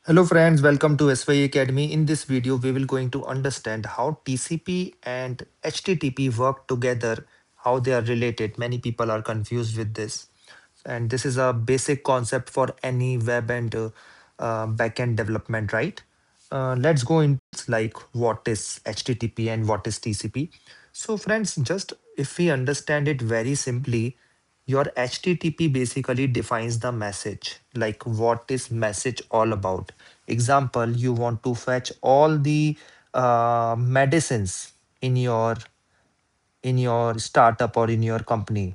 Hello friends, welcome to SY Academy. In this video, we will going to understand how TCP and HTTP work together, how they are related. Many people are confused with this. And this is a basic concept for any web and backend development, right? Let's go into like what is HTTP and what is TCP. So friends, just if we understand it very simply, your HTTP basically defines the message, like what is message all about. Example, you want to fetch all the medicines in your startup or in your company,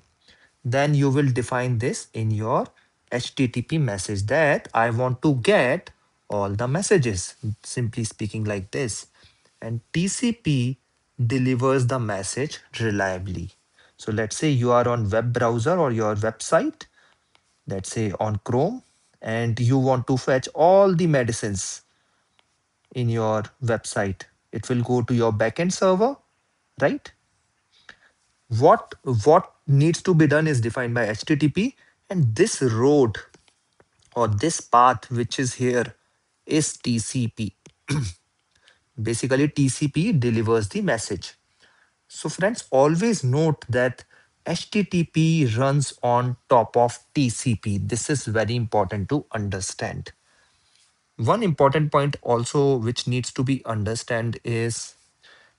then you will define this in your HTTP message that I want to get all the messages, simply speaking like this. And TCP delivers the message reliably. So let's say you are on web browser or your website, let's say on Chrome, and you want to fetch all the medicines in your website. It will go to your backend server, right? What needs to be done is defined by HTTP, and this road or this path which is here is TCP. Basically, TCP delivers the message. So friends, always note that HTTP runs on top of TCP. This is very important to understand. One important point also which needs to be understand is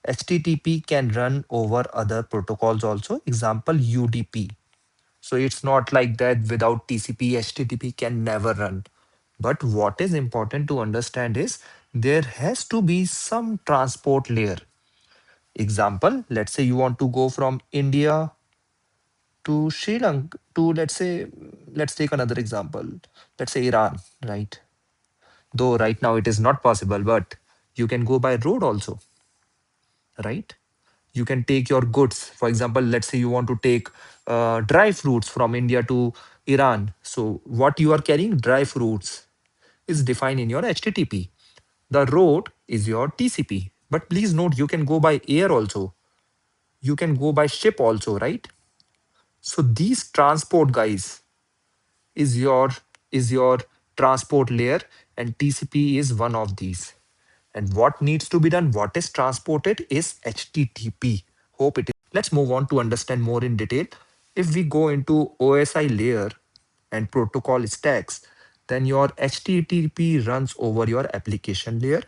HTTP can run over other protocols also. Example, UDP. So it's not like that without TCP, HTTP can never run. But what is important to understand is there has to be some transport layer. Example, let's say you want to go from India to Sri Lanka to, let's say, let's take another example. Let's say Iran, right? Though right now it is not possible, but you can go by road also, right? You can take your goods. For example, let's say you want to take dry fruits from India to Iran. So what you are carrying, dry fruits, is defined in your HTTP. The road is your TCP. But please note, you can go by air also. You can go by ship also, right? So these transport guys is your transport layer, and TCP is one of these. And what needs to be done, what is transported is HTTP. Hope it is. Let's move on to understand more in detail. If we go into OSI layer and protocol stacks, then your HTTP runs over your application layer,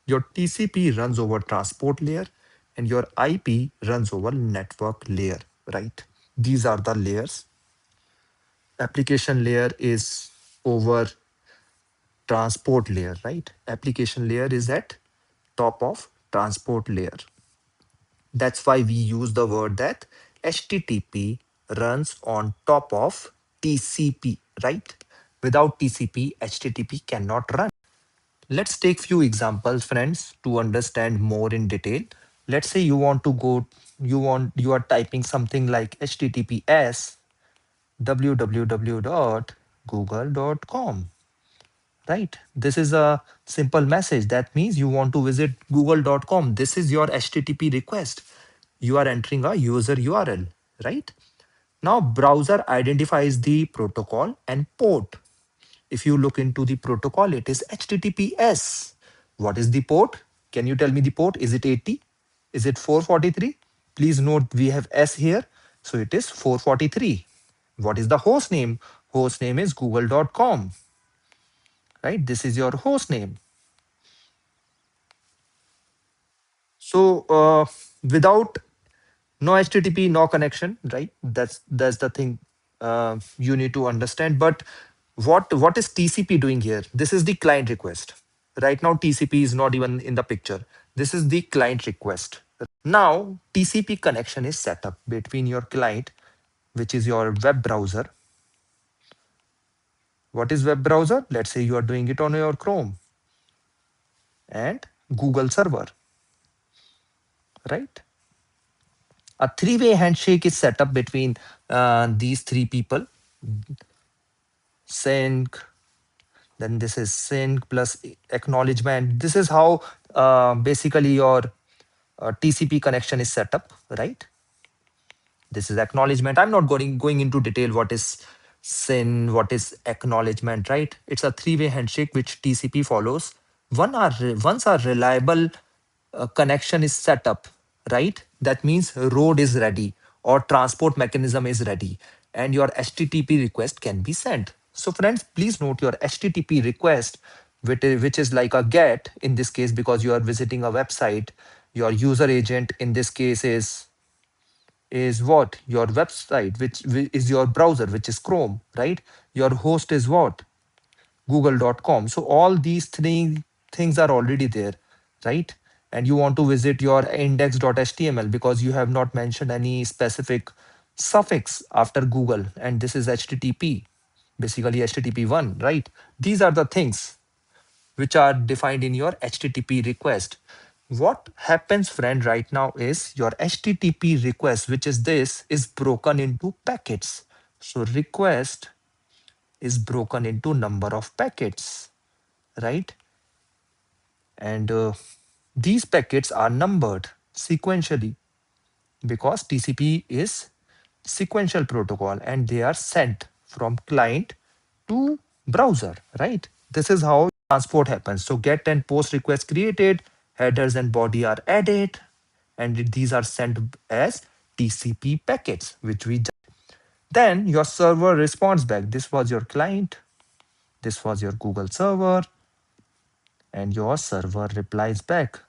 your TCP runs over transport layer, and your IP runs over network layer, right? These are the layers. Application layer is over transport layer, right? Application layer is at top of transport layer. That's why we use the word that HTTP runs on top of TCP, right? Without TCP, HTTP cannot run. Let's take few examples, friends, to understand more in detail. Let's say you are typing something like HTTPS www.google.com, right? This is a simple message. That means you want to visit google.com. This is your HTTP request. You are entering a user URL, right? Now browser identifies the protocol and port. If you look into the protocol, it is HTTPS. What is the port? Can you tell me the port? Is it 80? Is it 443? Please note we have S here. So it is 443. What is the host name? Host name is google.com, right? This is your host name. So without no HTTP, no connection, right? That's the thing you need to understand. But what is TCP doing here? This is the client request. Right now, TCP is not even in the picture. This is the client request. Now, TCP connection is set up between your client, which is your web browser. What is web browser? Let's say you are doing it on your Chrome and Google server, right? A three-way handshake is set up between these three people. Sync, then this is sync plus acknowledgement. This is how basically your TCP connection is set up, right? This is acknowledgement. I'm not going into detail what is SYN, what is acknowledgement, right? It's a three-way handshake which TCP follows. Once a reliable connection is set up, right? That means road is ready or transport mechanism is ready and your HTTP request can be sent. So friends, please note your HTTP request, which is like a GET in this case because you are visiting a website. Your user agent in this case is what? Your website, which is your browser, which is Chrome, right? Your host is what? Google.com. So all these three things are already there, right? And you want to visit your index.html because you have not mentioned any specific suffix after Google, and this is HTTP, basically HTTP1, right? These are the things which are defined in your HTTP request. What happens, friend, right now is your HTTP request, which is this, is broken into packets. So request is broken into number of packets, right? And these packets are numbered sequentially because TCP is sequential protocol and they are sent from client to browser, right? This is how transport happens. So get and post requests created, headers and body are added, and these are sent as TCP packets, which we then your server responds back. This was your client, this was your Google server, and your server replies back.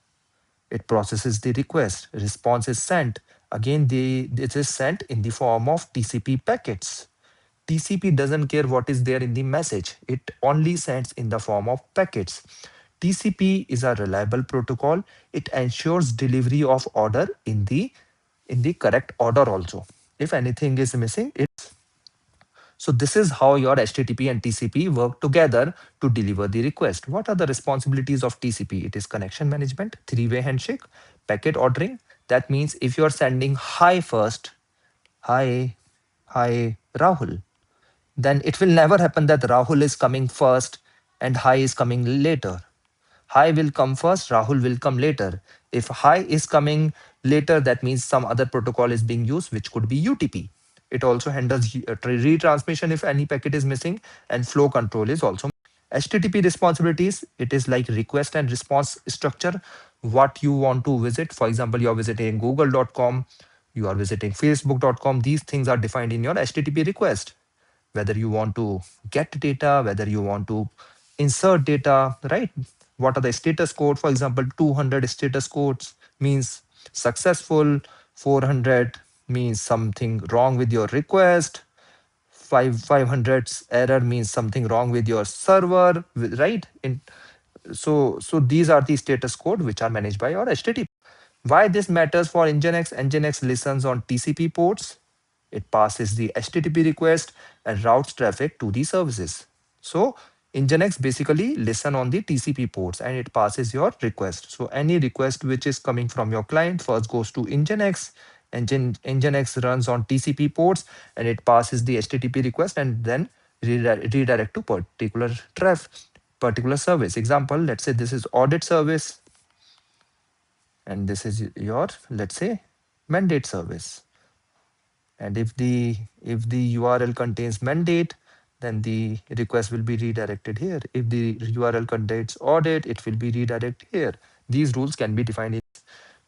It processes the request. Response is sent. Again, it is sent in the form of TCP packets. TCP doesn't care what is there in the message. It only sends in the form of packets. TCP is a reliable protocol. It ensures delivery of order in the correct order also. If anything is missing, it so this is how your HTTP and TCP work together to deliver the request. What are the responsibilities of TCP? It is connection management, three-way handshake, packet ordering. That means if you are sending hi first, hi, hi Rahul, then it will never happen that Rahul is coming first and hi is coming later. Hi will come first, Rahul will come later. If hi is coming later, that means some other protocol is being used, which could be UTP. It also handles retransmission if any packet is missing, and flow control is also. HTTP responsibilities, it is like request and response structure. What you want to visit, for example, you are visiting google.com, you are visiting facebook.com. These things are defined in your HTTP request, whether you want to get data, whether you want to insert data, right? What are the status code? For example, 200 status codes means successful, 400 means something wrong with your request, 500 error means something wrong with your server, right? So these are the status code which are managed by your HTTP. Why this matters for Nginx? Nginx listens on TCP ports. It passes the HTTP request and routes traffic to the services. So Nginx basically listen on the TCP ports and it passes your request. So any request which is coming from your client first goes to Nginx. Nginx runs on TCP ports and it passes the HTTP request and then redirect to particular service. Example, let's say this is audit service and this is your, let's say, mandate service. And if the URL contains mandate, then the request will be redirected here. If the URL contains audit, it will be redirected here. These rules can be defined in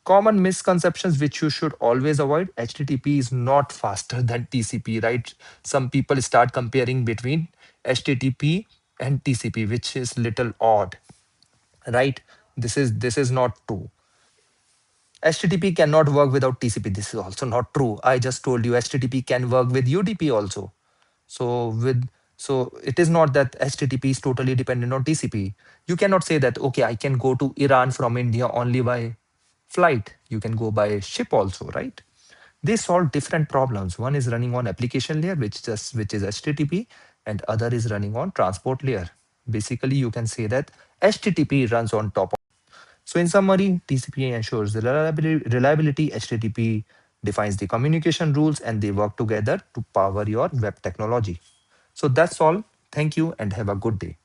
common misconceptions which you should always avoid. HTTP is not faster than TCP, right? Some people start comparing between HTTP and TCP, which is little odd, right? This is not true. HTTP cannot work without TCP. This is also not true. I just told you HTTP can work with UDP also. So it is not that HTTP is totally dependent on TCP. You cannot say that, okay, I can go to Iran from India only by flight. You can go by ship also, right? They solve different problems. One is running on application layer, which is HTTP, and other is running on transport layer. Basically, you can say that HTTP runs on top. So in summary, TCP ensures the reliability, HTTP defines the communication rules, and they work together to power your web technology. So that's all. Thank you and have a good day.